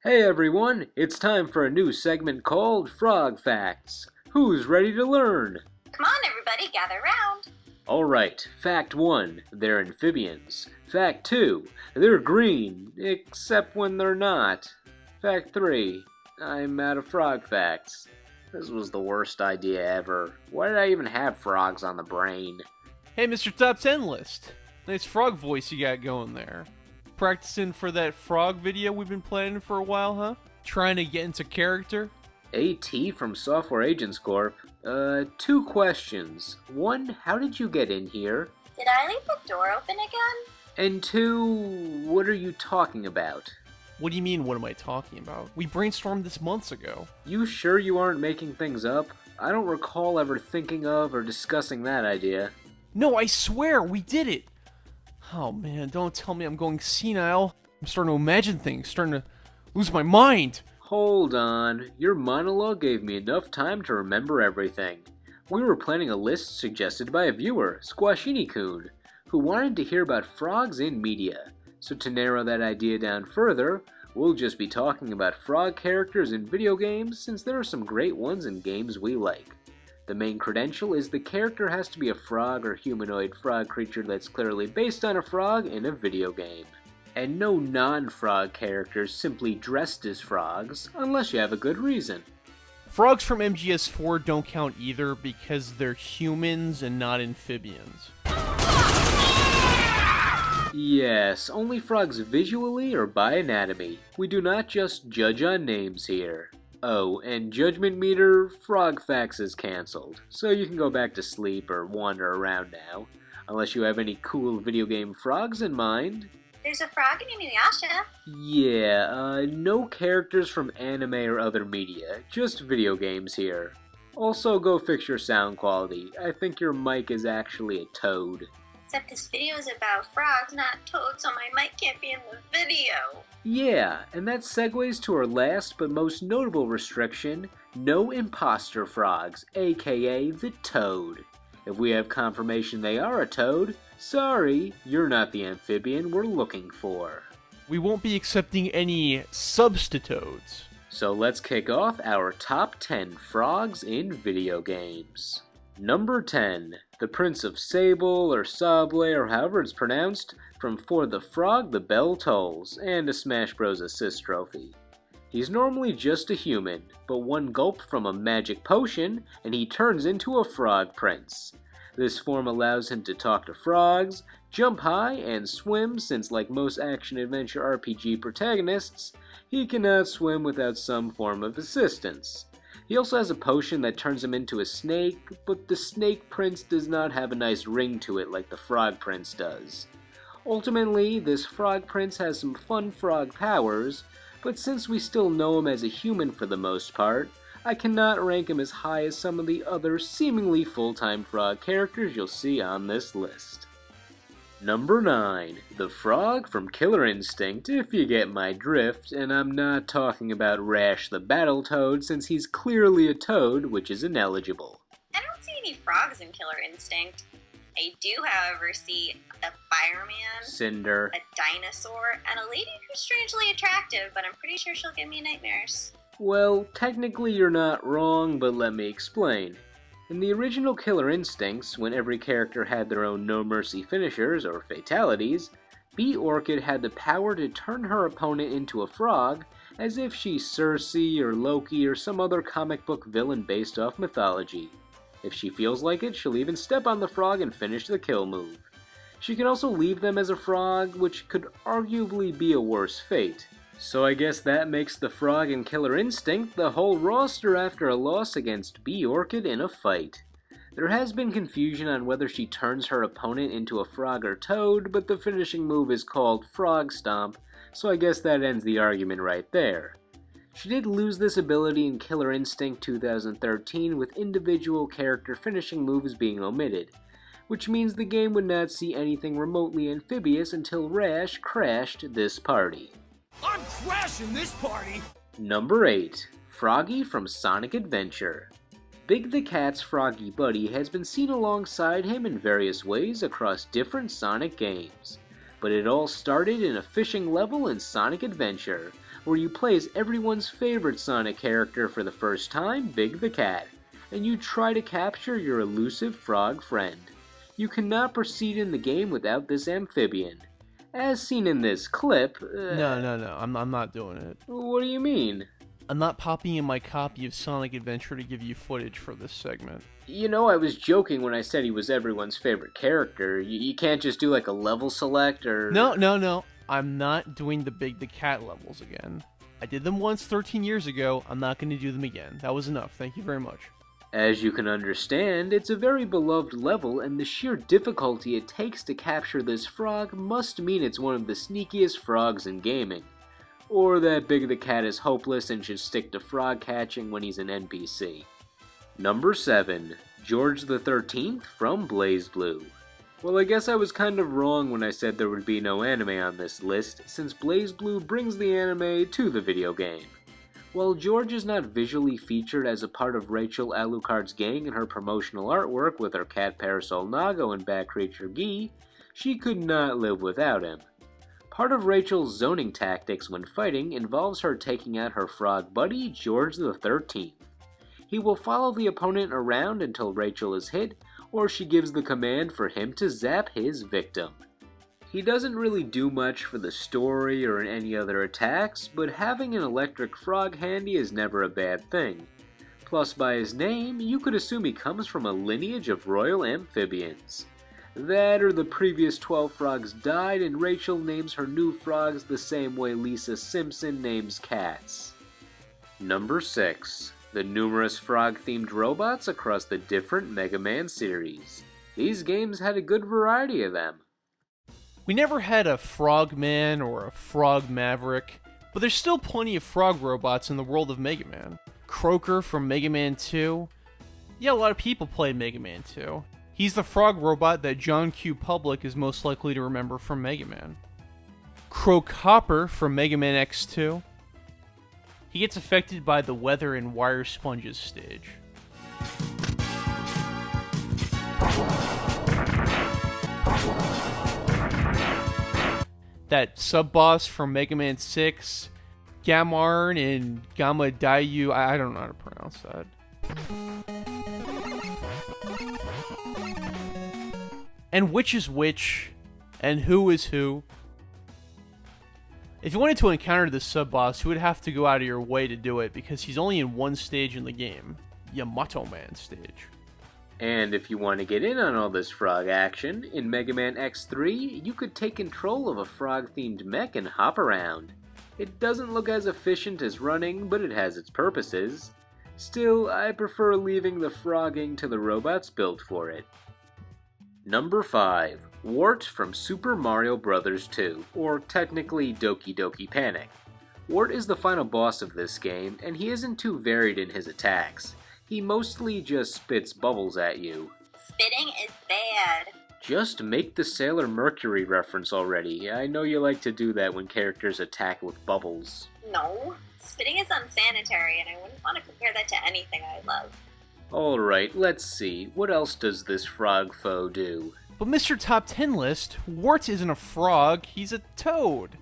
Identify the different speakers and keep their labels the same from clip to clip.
Speaker 1: Hey everyone, it's time for a new segment called Frog Facts. Who's ready to learn?
Speaker 2: Come on everybody, gather round.
Speaker 1: Alright, Fact 1, they're amphibians. Fact 2, they're green, except when they're not. Fact 3, I'm out of frog facts. This was the worst idea ever. Why did I even have frogs on the brain?
Speaker 3: Hey, MrTopTenList. Nice frog voice you got going there. Practicing for that frog video we've been planning for a while, huh? Trying to get into character?
Speaker 1: AT from SoftwareAgentsCorp. Two questions. One, how did you get in here?
Speaker 2: Did I leave the door open again?
Speaker 1: And two, what are you talking about?
Speaker 3: What do you mean, what am I talking about? We brainstormed this months ago.
Speaker 1: You sure you aren't making things up? I don't recall ever thinking of or discussing that idea.
Speaker 3: No, I swear, we did it! Oh man, don't tell me I'm going senile. I'm starting to imagine things, starting to lose my mind.
Speaker 1: Hold on, your monologue gave me enough time to remember everything. We were planning a list suggested by a viewer, Squashini-kun, who wanted to hear about frogs in media. So to narrow that idea down further, we'll just be talking about frog characters in video games since there are some great ones in games we like. The main credential is the character has to be a frog or humanoid frog creature that's clearly based on a frog in a video game. And no non-frog characters simply dressed as frogs, unless you have a good reason.
Speaker 3: Frogs from MGS4 don't count either because they're humans and not amphibians.
Speaker 1: Yes, only frogs visually or by anatomy. We do not just judge on names here. Oh, and Judgment Meter, Frog Facts is cancelled, so you can go back to sleep or wander around now, unless you have any cool video game frogs in mind.
Speaker 2: There's a frog in Inuyasha.
Speaker 1: Yeah, no characters from anime or other media, just video games here. Also, go fix your sound quality. I think your mic is actually a toad.
Speaker 2: Except this video is about frogs, not toads, so my mic can't be in the video.
Speaker 1: Yeah, and that segues to our last but most notable restriction, no imposter frogs, aka the toad. If we have confirmation they are a toad, sorry, you're not the amphibian we're looking for.
Speaker 3: We won't be accepting any substitutes.
Speaker 1: So let's kick off our top 10 frogs in video games. Number 10, the Prince of Sable, or Sable, or however it's pronounced, from For the Frog the Bell Tolls, and a Smash Bros. Assist trophy. He's normally just a human, but one gulp from a magic potion, and he turns into a frog prince. This form allows him to talk to frogs, jump high, and swim since like most action-adventure RPG protagonists, he cannot swim without some form of assistance. He also has a potion that turns him into a snake, but the Snake Prince does not have a nice ring to it like the Frog Prince does. Ultimately, this Frog Prince has some fun frog powers, but since we still know him as a human for the most part, I cannot rank him as high as some of the other seemingly full-time frog characters you'll see on this list. Number 9, the frog from Killer Instinct, if you get my drift, and I'm not talking about Rash the Battletoad since he's clearly a toad, which is ineligible.
Speaker 2: I don't see any frogs in Killer Instinct. I do, however, see a fireman,
Speaker 1: Cinder,
Speaker 2: a dinosaur, and a lady who's strangely attractive, but I'm pretty sure she'll give me nightmares.
Speaker 1: Well, technically you're not wrong, but let me explain. In the original Killer Instincts, when every character had their own no-mercy finishers, or fatalities, Bee Orchid had the power to turn her opponent into a frog, as if she's Circe or Loki or some other comic book villain based off mythology. If she feels like it, she'll even step on the frog and finish the kill move. She can also leave them as a frog, which could arguably be a worse fate. So I guess that makes the frog in Killer Instinct the whole roster after a loss against Bee Orchid in a fight. There has been confusion on whether she turns her opponent into a frog or toad, but the finishing move is called Frog Stomp, so I guess that ends the argument right there. She did lose this ability in Killer Instinct 2013 with individual character finishing moves being omitted, which means the game would not see anything remotely amphibious until Rash crashed this party.
Speaker 4: I'm crashing this party!
Speaker 1: Number 8, Froggy from Sonic Adventure. Big the Cat's Froggy buddy has been seen alongside him in various ways across different Sonic games, but it all started in a fishing level in Sonic Adventure, where you play as everyone's favorite Sonic character for the first time, Big the Cat, and you try to capture your elusive frog friend. You cannot proceed in the game without this amphibian. As seen in this clip...
Speaker 3: No, I'm not doing it.
Speaker 1: What do you mean?
Speaker 3: I'm not popping in my copy of Sonic Adventure to give you footage for this segment.
Speaker 1: You know, I was joking when I said he was everyone's favorite character. You can't just do like a level select or...
Speaker 3: No. I'm not doing the Big the Cat levels again. I did them once 13 years ago. I'm not going to do them again. That was enough. Thank you very much.
Speaker 1: As you can understand, it's a very beloved level, and the sheer difficulty it takes to capture this frog must mean it's one of the sneakiest frogs in gaming. Or that Big the Cat is hopeless and should stick to frog catching when he's an NPC. Number 7. George the 13th from BlazBlue. Well, I guess I was kind of wrong when I said there would be no anime on this list, since BlazBlue brings the anime to the video game. While George is not visually featured as a part of Rachel Alucard's gang in her promotional artwork with her cat Parasol Nago and bat creature Guy, she could not live without him. Part of Rachel's zoning tactics when fighting involves her taking out her frog buddy, George the 13th. He will follow the opponent around until Rachel is hit, or she gives the command for him to zap his victim. He doesn't really do much for the story or in any other attacks, but having an electric frog handy is never a bad thing. Plus, by his name, you could assume he comes from a lineage of royal amphibians. That or the previous 12 frogs died and Rachel names her new frogs the same way Lisa Simpson names cats. Number 6. The numerous frog-themed robots across the different Mega Man series. These games had a good variety of them.
Speaker 3: We never had a Frogman or a Frog Maverick, but there's still plenty of frog robots in the world of Mega Man. Croaker from Mega Man 2. Yeah, a lot of people played Mega Man 2. He's the frog robot that John Q. Public is most likely to remember from Mega Man. Croak Hopper from Mega Man X2. He gets affected by the weather in Wire Sponge's stage. That sub-boss from Mega Man 6, Gamarn and Gamma Dayu, I don't know how to pronounce that. And which is which, and who is who. If you wanted to encounter this sub-boss, you would have to go out of your way to do it, because he's only in one stage in the game, Yamato Man stage.
Speaker 1: And if you want to get in on all this frog action, in Mega Man X3, you could take control of a frog-themed mech and hop around. It doesn't look as efficient as running, but it has its purposes. Still, I prefer leaving the frogging to the robots built for it. Number 5. Wart from Super Mario Bros. 2, or technically Doki Doki Panic. Wart is the final boss of this game, and he isn't too varied in his attacks. He mostly just spits bubbles at you.
Speaker 2: Spitting is bad.
Speaker 1: Just make the Sailor Mercury reference already. I know you like to do that when characters attack with bubbles.
Speaker 2: No, spitting is unsanitary, and I wouldn't want to compare that to anything I love.
Speaker 1: Alright, let's see. What else does this frog foe do?
Speaker 3: But Mr. Top 10 List, Wart isn't a frog, he's a toad.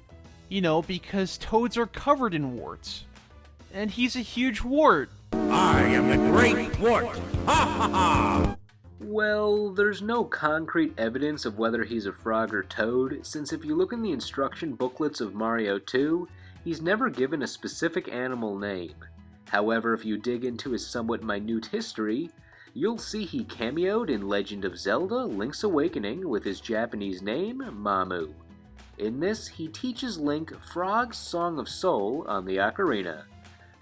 Speaker 3: You know, because toads are covered in warts. And he's a huge wart.
Speaker 4: I am the Great Wart! Ha ha ha!
Speaker 1: Well, there's no concrete evidence of whether he's a frog or toad, since if you look in the instruction booklets of Mario 2, he's never given a specific animal name. However, if you dig into his somewhat minute history, you'll see he cameoed in Legend of Zelda: Link's Awakening with his Japanese name, Mamu. In this, he teaches Link Frog's Song of Soul on the ocarina.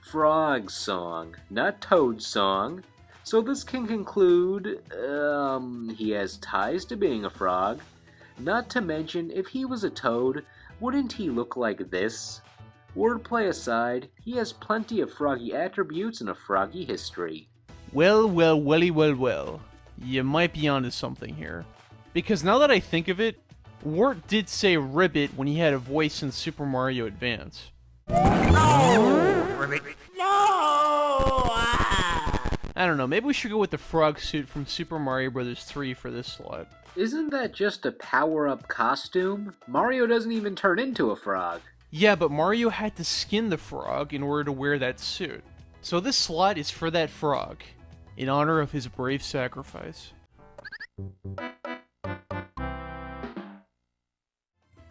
Speaker 1: Frog's Song, not Toad's Song. So this can conclude, he has ties to being a frog. Not to mention, if he was a toad, wouldn't he look like this? Wordplay aside, he has plenty of froggy attributes and a froggy history.
Speaker 3: Well. You might be onto something here. Because now that I think of it, Wart did say ribbit when he had a voice in Super Mario Advance.
Speaker 4: No! Ribbit. No!
Speaker 3: I don't know, maybe we should go with the frog suit from Super Mario Bros. 3 for this slot.
Speaker 1: Isn't that just a power-up costume? Mario doesn't even turn into a frog.
Speaker 3: Yeah, but Mario had to skin the frog in order to wear that suit. So this slot is for that frog, in honor of his brave sacrifice.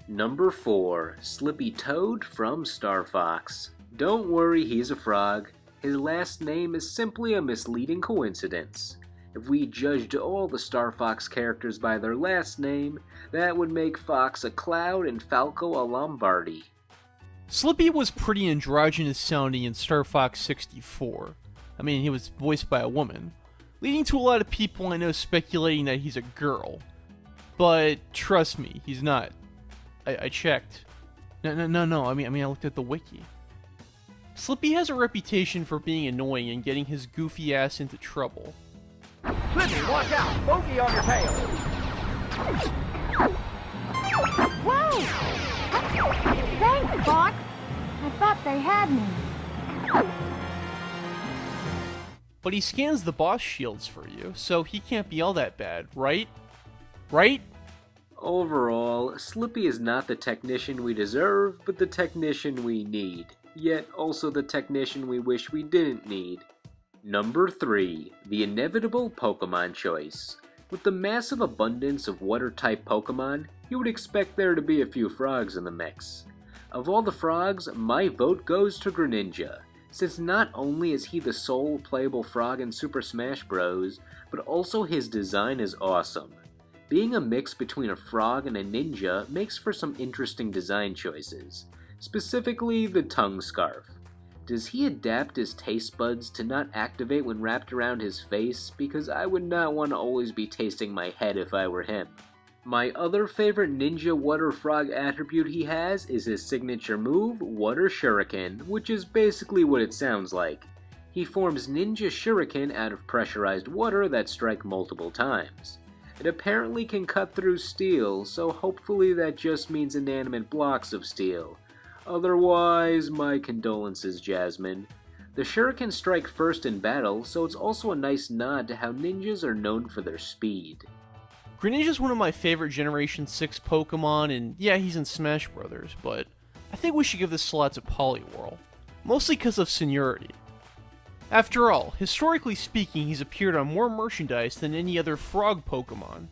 Speaker 1: Number 4, Slippy Toad from Star Fox. Don't worry, he's a frog. His last name is simply a misleading coincidence. If we judged all the Star Fox characters by their last name, that would make Fox a Cloud and Falco a Lombardi.
Speaker 3: Slippy was pretty androgynous sounding in Star Fox 64. I mean, he was voiced by a woman, leading to a lot of people I know speculating that he's a girl. But trust me, he's not. I checked. No. I mean, I looked at the wiki. Slippy has a reputation for being annoying and getting his goofy ass into trouble.
Speaker 5: Slippy, watch out! Bogey on your tail!
Speaker 6: Whoa! Thanks, Fox. I thought they had me.
Speaker 3: But he scans the boss shields for you, so he can't be all that bad, right? Right?
Speaker 1: Overall, Slippy is not the technician we deserve, but the technician we need, yet also the technician we wish we didn't need. Number 3, the inevitable Pokemon choice. With the massive abundance of water-type Pokemon, you would expect there to be a few frogs in the mix. Of all the frogs, my vote goes to Greninja, since not only is he the sole playable frog in Super Smash Bros., but also his design is awesome. Being a mix between a frog and a ninja makes for some interesting design choices, specifically the tongue scarf. Does he adapt his taste buds to not activate when wrapped around his face? Because I would not want to always be tasting my head if I were him. My other favorite ninja water frog attribute he has is his signature move, Water Shuriken, which is basically what it sounds like. He forms ninja shuriken out of pressurized water that strike multiple times. It apparently can cut through steel, so hopefully that just means inanimate blocks of steel. Otherwise, my condolences, Jasmine. The shurikens strike first in battle, so it's also a nice nod to how ninjas are known for their speed.
Speaker 3: Greninja's one of my favorite Generation 6 Pokemon, and yeah, he's in Smash Bros., but I think we should give this slot to Poliwhirl, mostly because of seniority. After all, historically speaking, he's appeared on more merchandise than any other frog Pokemon.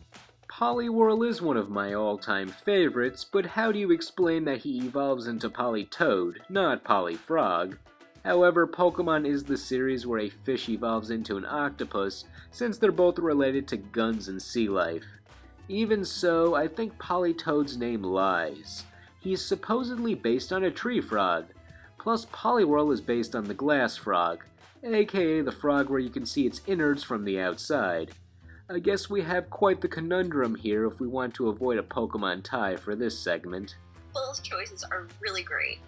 Speaker 1: Poliwhirl is one of my all-time favorites, but how do you explain that he evolves into Politoad, not Polyfrog? However, Pokemon is the series where a fish evolves into an octopus, since they're both related to guns and sea life. Even so, I think Politoad's name lies. He's supposedly based on a tree frog, plus Poliwhirl is based on the glass frog, aka the frog where you can see its innards from the outside. I guess we have quite the conundrum here if we want to avoid a Pokemon tie for this segment.
Speaker 2: Both choices are really great.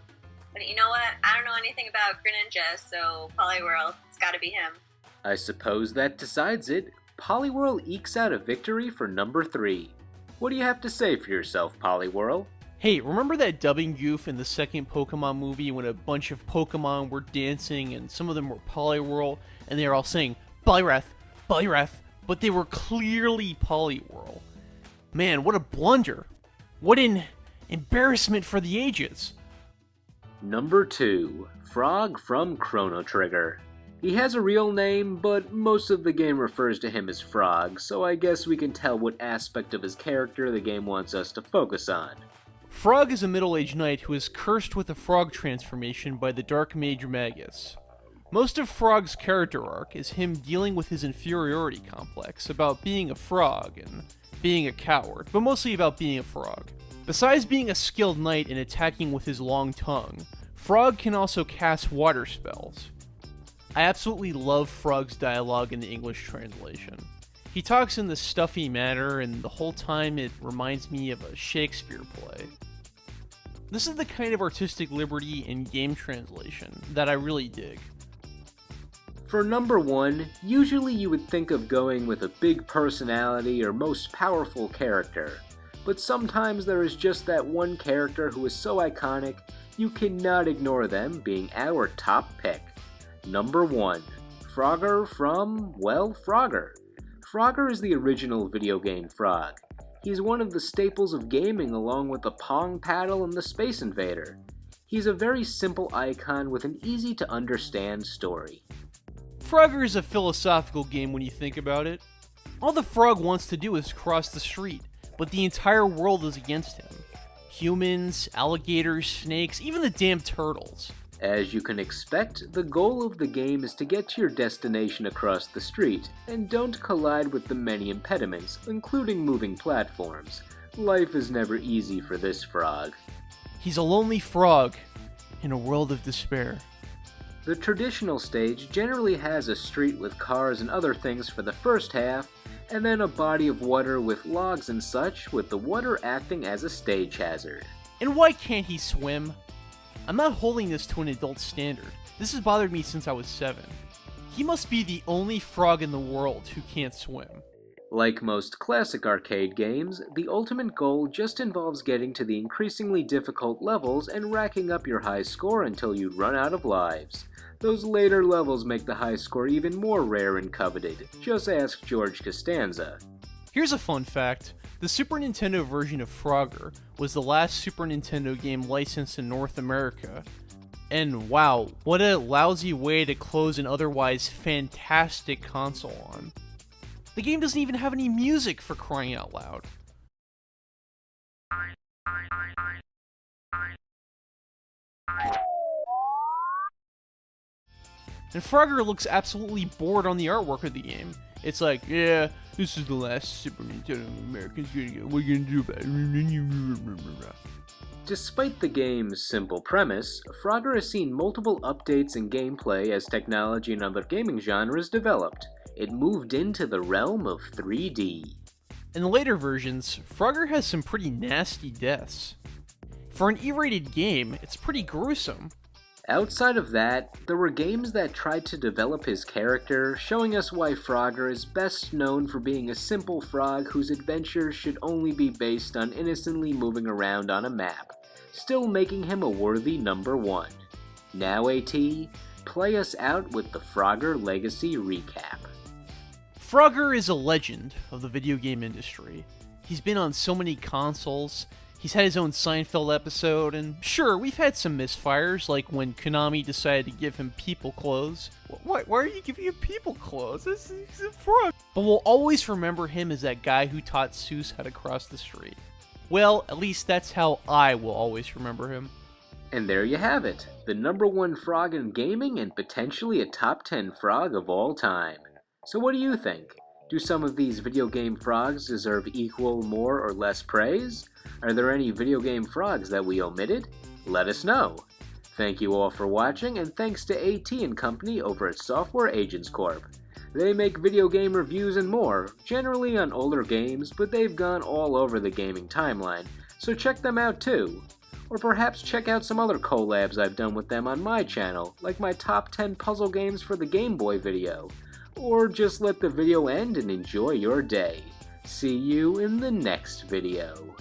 Speaker 2: But you know what? I don't know anything about Greninja, so Poliwhirl, it's gotta be him.
Speaker 1: I suppose that decides it. Poliwhirl ekes out a victory for number 3. What do you have to say for yourself, Poliwhirl?
Speaker 3: Hey, remember that dubbing goof in the second Pokemon movie when a bunch of Pokemon were dancing and some of them were Poliwhirl and they were all saying, Poliwrath, Poliwrath, but they were clearly Poliwhirl. Man, what a blunder. What an embarrassment for the ages.
Speaker 1: Number 2, Frog from Chrono Trigger. He has a real name, but most of the game refers to him as Frog, so I guess we can tell what aspect of his character the game wants us to focus on.
Speaker 3: Frog is a middle-aged knight who is cursed with a frog transformation by the Dark Mage Magus. Most of Frog's character arc is him dealing with his inferiority complex about being a frog and being a coward, but mostly about being a frog. Besides being a skilled knight and attacking with his long tongue, Frog can also cast water spells. I absolutely love Frog's dialogue in the English translation. He talks in this stuffy manner, and the whole time it reminds me of a Shakespeare play. This is the kind of artistic liberty in game translation that I really dig.
Speaker 1: For number 1, usually you would think of going with a big personality or most powerful character, but sometimes there is just that one character who is so iconic, you cannot ignore them being our top pick. Number 1, Frogger from, well, Frogger. Frogger is the original video game frog. He's one of the staples of gaming along with the Pong paddle and the Space Invader. He's a very simple icon with an easy to understand story.
Speaker 3: Frogger is a philosophical game when you think about it. All the frog wants to do is cross the street, but the entire world is against him. Humans, alligators, snakes, even the damn turtles.
Speaker 1: As you can expect, the goal of the game is to get to your destination across the street, and don't collide with the many impediments, including moving platforms. Life is never easy for this frog.
Speaker 3: He's a lonely frog in a world of despair.
Speaker 1: The traditional stage generally has a street with cars and other things for the first half, and then a body of water with logs and such, with the water acting as a stage hazard.
Speaker 3: And why can't he swim? I'm not holding this to an adult standard. This has bothered me since I was 7. He must be the only frog in the world who can't swim.
Speaker 1: Like most classic arcade games, the ultimate goal just involves getting to the increasingly difficult levels and racking up your high score until you run out of lives. Those later levels make the high score even more rare and coveted. Just ask George Costanza.
Speaker 3: Here's a fun fact. The Super Nintendo version of Frogger was the last Super Nintendo game licensed in North America. And wow, what a lousy way to close an otherwise fantastic console on. The game doesn't even have any music, for crying out loud. And Frogger looks absolutely bored on the artwork of the game. It's like, yeah, this is the last Super Nintendo Americans gonna get. What are you gonna do about it?
Speaker 1: Despite the game's simple premise, Frogger has seen multiple updates in gameplay as technology in other gaming genres developed. It moved into the realm of 3D.
Speaker 3: In the later versions, Frogger has some pretty nasty deaths. For an E-rated game, it's pretty gruesome.
Speaker 1: Outside of that, there were games that tried to develop his character, showing us why Frogger is best known for being a simple frog whose adventures should only be based on innocently moving around on a map, still making him a worthy number 1. Now AT, play us out with the Frogger Legacy recap.
Speaker 3: Frogger is a legend of the video game industry. He's been on so many consoles, he's had his own Seinfeld episode, and sure, we've had some misfires, like when Konami decided to give him people clothes. Why are you giving him people clothes? He's a frog. But we'll always remember him as that guy who taught Seuss how to cross the street. Well, at least that's how I will always remember him.
Speaker 1: And there you have it, the number 1 frog in gaming and potentially a top 10 frog of all time. So what do you think? Do some of these video game frogs deserve equal, more, or less praise? Are there any video game frogs that we omitted? Let us know. Thank you all for watching, and thanks to AT & Company over at SoftwareAgentsCorp. They make video game reviews and more, generally on older games, but they've gone all over the gaming timeline, so check them out too. Or perhaps check out some other collabs I've done with them on my channel, like my top 10 puzzle games for the Game Boy video. Or just let the video end and enjoy your day. See you in the next video.